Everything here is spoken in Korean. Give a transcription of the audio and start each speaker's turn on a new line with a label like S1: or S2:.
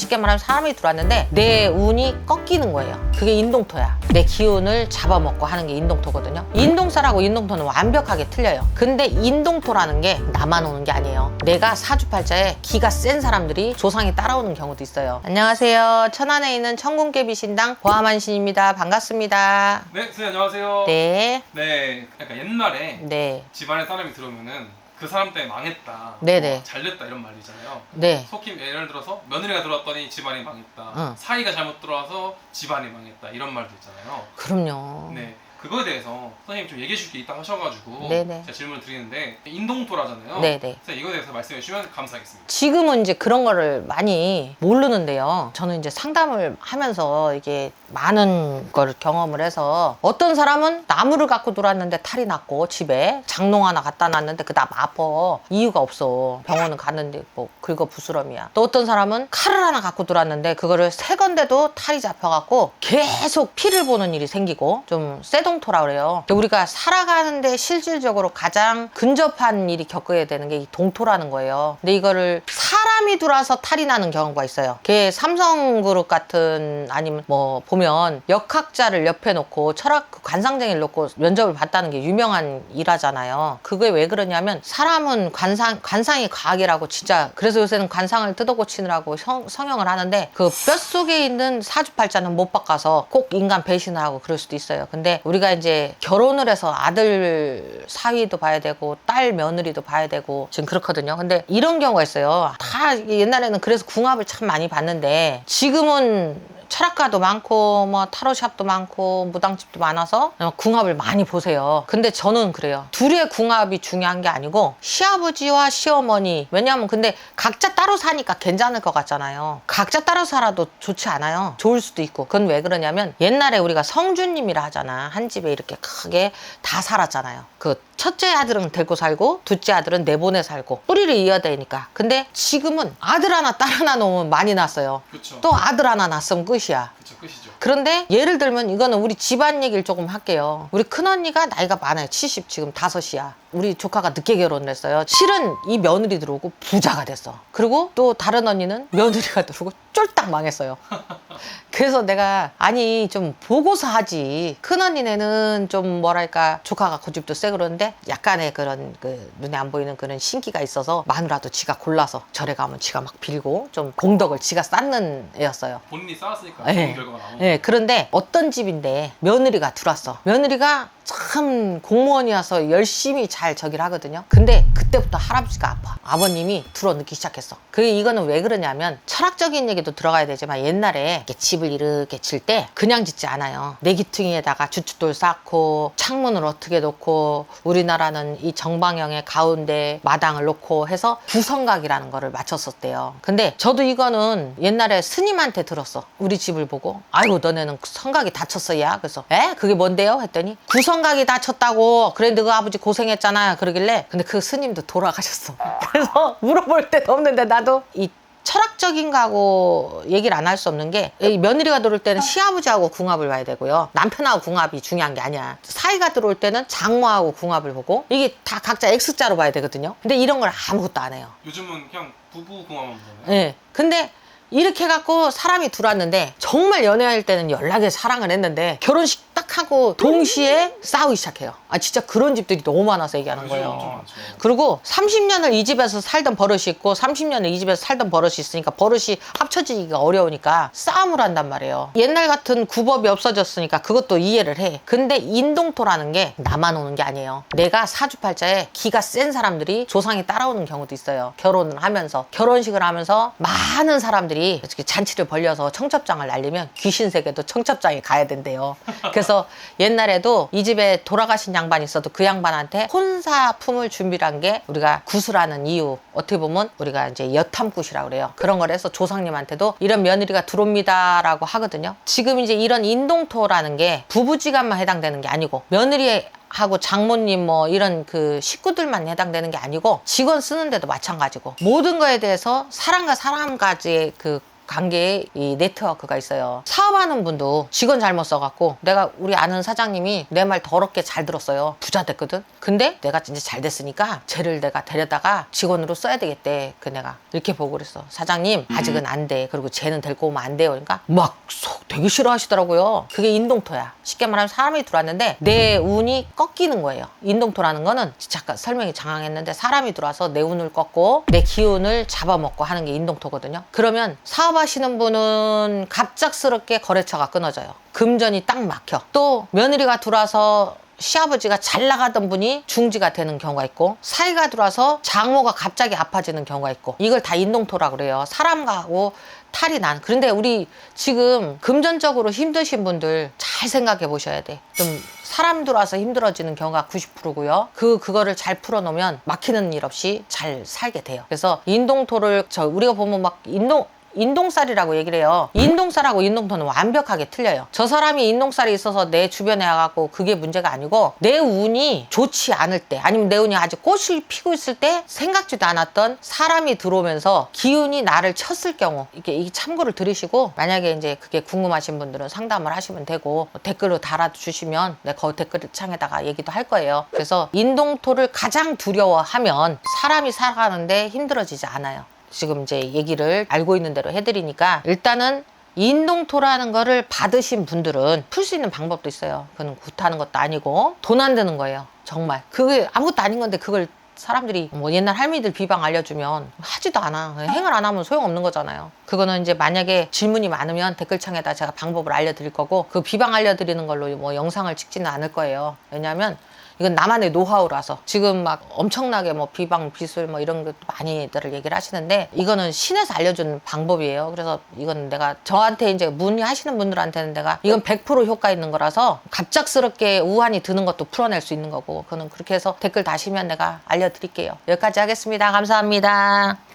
S1: 쉽게 말하면 사람이 들어왔는데 내 운이 꺾이는 거예요. 그게 인동토야. 내 기운을 잡아먹고 하는 게 인동토거든요. 인동살하고 인동토는 완벽하게 틀려요. 근데 인동토라는 게 나만 오는 게 아니에요. 내가 사주팔자에 기가 센 사람들이 조상이 따라오는 경우도 있어요. 안녕하세요. 천안에 있는 천궁깨비 신당 보아만신입니다. 반갑습니다.
S2: 네, 선생님 안녕하세요.
S1: 네.
S2: 네, 약간 옛날에
S1: 네.
S2: 집안에 사람이 들어오면은 그 사람 때문에 망했다,
S1: 네네.
S2: 잘됐다 이런 말이 있잖아요.
S1: 네.
S2: 속히 예를 들어서 며느리가 들어왔더니 집안이 망했다,
S1: 응.
S2: 사이가 잘못 들어와서 집안이 망했다 이런 말도 있잖아요.
S1: 그럼요.
S2: 네, 그거에 대해서 선생님 좀 얘기해 줄 게 있다 하셔가지고
S1: 네네.
S2: 제가 질문을 드리는데 인동토라잖아요.
S1: 네네.
S2: 선생님 이거에 대해서 말씀해 주시면 감사하겠습니다.
S1: 지금은 이제 그런 거를 많이 모르는데요. 저는 이제 상담을 하면서 이게 많은 걸 경험을 해서 어떤 사람은 나무를 갖고 놀았는데 탈이 났고 집에 장롱 하나 갖다 놨는데 그 다음 아파. 이유가 없어. 병원은 갔는데 뭐 긁어 부스럼이야. 또 어떤 사람은 칼을 하나 갖고 놀았는데 그거를 세 건데도 탈이 잡혀갖고 계속 피를 보는 일이 생기고 좀 쇠동토라 그래요. 우리가 살아가는데 실질적으로 가장 근접한 일이 겪어야 되는 게 이 동토라는 거예요. 근데 이거를 사람이 들어와서 탈이 나는 경우가 있어요. 그게 삼성그룹 같은 아니면 뭐 보면 역학자를 옆에 놓고 철학 관상쟁이를 놓고 면접을 봤다는 게 유명한 일화잖아요. 그게 왜 그러냐면 사람은 관상이 과학이라고 진짜 그래서 요새는 관상을 뜯어고치느라고 성형을 하는데 그 뼛속에 있는 사주팔자는 못 바꿔서 꼭 인간 배신을 하고 그럴 수도 있어요. 근데 우리가 이제 결혼을 해서 아들 사위도 봐야 되고 딸 며느리도 봐야 되고 지금 그렇거든요. 근데 이런 경우가 있어요. 다 옛날에는 그래서 궁합을 참 많이 봤는데 지금은 철학가도 많고 뭐 타로샵도 많고 무당집도 많아서 궁합을 많이 보세요. 근데 저는 그래요. 둘의 궁합이 중요한 게 아니고 시아버지와 시어머니, 왜냐하면 근데 각자 따로 사니까 괜찮을 것 같잖아요. 각자 따로 살아도 좋지 않아요. 좋을 수도 있고. 그건 왜 그러냐면 옛날에 우리가 성주님이라 하잖아. 한 집에 이렇게 크게 다 살았잖아요. 그 첫째 아들은 데리고 살고 둘째 아들은 내보내 살고 뿌리를 이어야 되니까. 근데 지금은 아들 하나 딸 하나 놓으면 많이 났어요.
S2: 그렇죠.
S1: 또 아들 하나 낳으면 끝이야.
S2: 그렇죠, 끝이죠.
S1: 그런데 예를 들면 이거는 우리 집안 얘기를 조금 할게요. 우리 큰언니가 나이가 많아요. 70 지금 5이야. 우리 조카가 늦게 결혼을 했어요. 실은 이 며느리 들어오고 부자가 됐어. 그리고 또 다른 언니는 며느리가 들어오고 쫄딱 망했어요. 그래서 내가 아니 좀 보고서 하지. 큰언니네는 좀 뭐랄까 조카가 고집도 세 그러는데 약간의 그런 그 눈에 안 보이는 그런 신기가 있어서 마누라도 지가 골라서 절에 가면 지가 막 빌고 좀 공덕을 지가 쌓는 애였어요.
S2: 본인이 쌓았으니까
S1: 네.
S2: 좋은 결과가 나오는
S1: 네, 그런데 어떤 집인데 며느리가 들어왔어. 며느리가 참 공무원이어서 열심히 잘 저기를 하거든요. 근데 그때부터 할아버지가 아파. 아버님이 들어눕기 시작했어. 이거는 왜 그러냐면 철학적인 얘기도 들어가야 되지만 옛날에 이렇게 집을 이렇게 칠 때 그냥 짓지 않아요. 내기퉁이에다가 주춧돌 쌓고 창문을 어떻게 놓고 우리나라는 이 정방형의 가운데 마당을 놓고 해서 구성각이라는 거를 맞췄었대요. 근데 저도 이거는 옛날에 스님한테 들었어. 우리 집을 보고 아이고 너네는 성각이 다쳤어 야. 그래서 그게 뭔데요? 했더니 구성각이 다쳤다고. 그래 너그 아버지 고생했잖아 그러길래. 근데 그 스님도 돌아가셨어. 그래서 물어볼 데도 없는데 나도 이 철학적인 거하고 얘기를 안 할 수 없는 게 며느리가 들어올 때는 시아버지하고 궁합을 봐야 되고요. 남편하고 궁합이 중요한 게 아니야. 사이가 들어올 때는 장모하고 궁합을 보고 이게 다 각자 X자로 봐야 되거든요. 근데 이런 걸 아무것도 안 해요.
S2: 요즘은 그냥 부부 궁합만 보잖아요.
S1: 네. 근데 이렇게 해갖고 사람이 들어왔는데 정말 연애할 때는 연락에 사랑을 했는데 결혼식 딱 하고 동시에 싸우기 시작해요. 아 진짜 그런 집들이 너무 많아서 얘기하는
S2: 요즘 엄청
S1: 거예요.
S2: 많죠.
S1: 그리고 30년을 이 집에서 살던 버릇이 있고 30년을 이 집에서 살던 버릇이 있으니까 버릇이 합쳐지기가 어려우니까 싸움을 한단 말이에요. 옛날 같은 구법이 없어졌으니까 그것도 이해를 해. 근데 인동토라는 게 나만 오는 게 아니에요. 내가 사주팔자에 기가 센 사람들이 조상이 따라오는 경우도 있어요. 결혼을 하면서 결혼식을 하면서 많은 사람들이 이렇게 잔치를 벌려서 청첩장을 날리면 귀신 세계도 청첩장에 가야 된대요. 그래서 옛날에도 이 집에 돌아가신 양반이 있어도 그 양반한테 혼사품을 준비를 한 게 우리가 구슬하는 이유. 어떻게 보면 우리가 이제 여탐굿이라고 그래요. 그런 걸 해서 조상님한테도 이런 며느리가 들어옵니다 라고 하거든요. 지금 이제 이런 인동토라는 게 부부지간만 해당되는 게 아니고 며느리 하고 장모님 뭐 이런 그 식구들만 해당되는 게 아니고 직원 쓰는데도 마찬가지고 모든 거에 대해서 사람과 사람까지의 그 관계의 이 네트워크가 있어요. 사업하는 분도 직원 잘못 써갖고 내가 우리 아는 사장님이 내 말 더럽게 잘 들었어요. 부자 됐거든. 근데 내가 이제 잘 됐으니까 쟤를 내가 데려다가 직원으로 써야 되겠대. 그 내가 이렇게 보고 그랬어. 사장님 아직은 안 돼. 그리고 쟤는 데리고 오면 안 돼요. 그러니까 막 속 되게 싫어하시더라고요. 그게 인동토야. 쉽게 말하면 사람이 들어왔는데 내 운이 꺾이는 거예요. 인동토라는 거는 잠깐 설명이 장황했는데 사람이 들어와서 내 운을 꺾고 내 기운을 잡아먹고 하는 게 인동토거든요. 그러면 사업하시는 분은 갑작스럽게 거래처가 끊어져요. 금전이 딱 막혀. 또 며느리가 들어와서 시아버지가 잘 나가던 분이 중지가 되는 경우가 있고, 사이가 들어와서 장모가 갑자기 아파지는 경우가 있고, 이걸 다 인동토라고 그래요. 사람하고 탈이 난. 그런데 우리 지금 금전적으로 힘드신 분들 잘 생각해 보셔야 돼. 좀 사람 들어와서 힘들어지는 경우가 90%고요. 그거를 잘 풀어놓으면 막히는 일 없이 잘 살게 돼요. 그래서 인동토를 우리가 보면 막 인동살이라고 얘기를 해요. 인동살하고 인동토는 완벽하게 틀려요. 저 사람이 인동살이 있어서 내 주변에 와갖고 그게 문제가 아니고, 내 운이 좋지 않을 때, 아니면 내 운이 아직 꽃이 피고 있을 때 생각지도 않았던 사람이 들어오면서 기운이 나를 쳤을 경우, 이게 참고를 들으시고, 만약에 이제 그게 궁금하신 분들은 상담을 하시면 되고, 댓글로 달아주시면 내가 그 댓글창에다가 얘기도 할 거예요. 그래서 인동토를 가장 두려워하면 사람이 살아가는데 힘들어지지 않아요. 지금 이제 얘기를 알고 있는 대로 해드리니까, 일단은 인동토라는 거를 받으신 분들은 풀 수 있는 방법도 있어요. 그건 굿하는 것도 아니고 돈 안 드는 거예요. 정말 그게 아무것도 아닌 건데, 그걸 사람들이 뭐 옛날 할머니들 비방 알려주면 하지도 않아. 행을 안 하면 소용없는 거잖아요. 그거는 이제 만약에 질문이 많으면 댓글창에다 제가 방법을 알려드릴 거고, 그 비방 알려드리는 걸로 뭐 영상을 찍지는 않을 거예요. 왜냐하면 이건 나만의 노하우라서. 지금 막 엄청나게 뭐 비방, 비술 뭐 이런 것도 많이들 얘기를 하시는데, 이거는 신에서 알려준 방법이에요. 그래서 이건 내가 저한테 이제 문의하시는 분들한테는 내가 이건 100% 효과 있는 거라서, 갑작스럽게 우환이 드는 것도 풀어낼 수 있는 거고, 그거는 그렇게 해서 댓글 다시면 내가 알려드릴게요. 여기까지 하겠습니다. 감사합니다.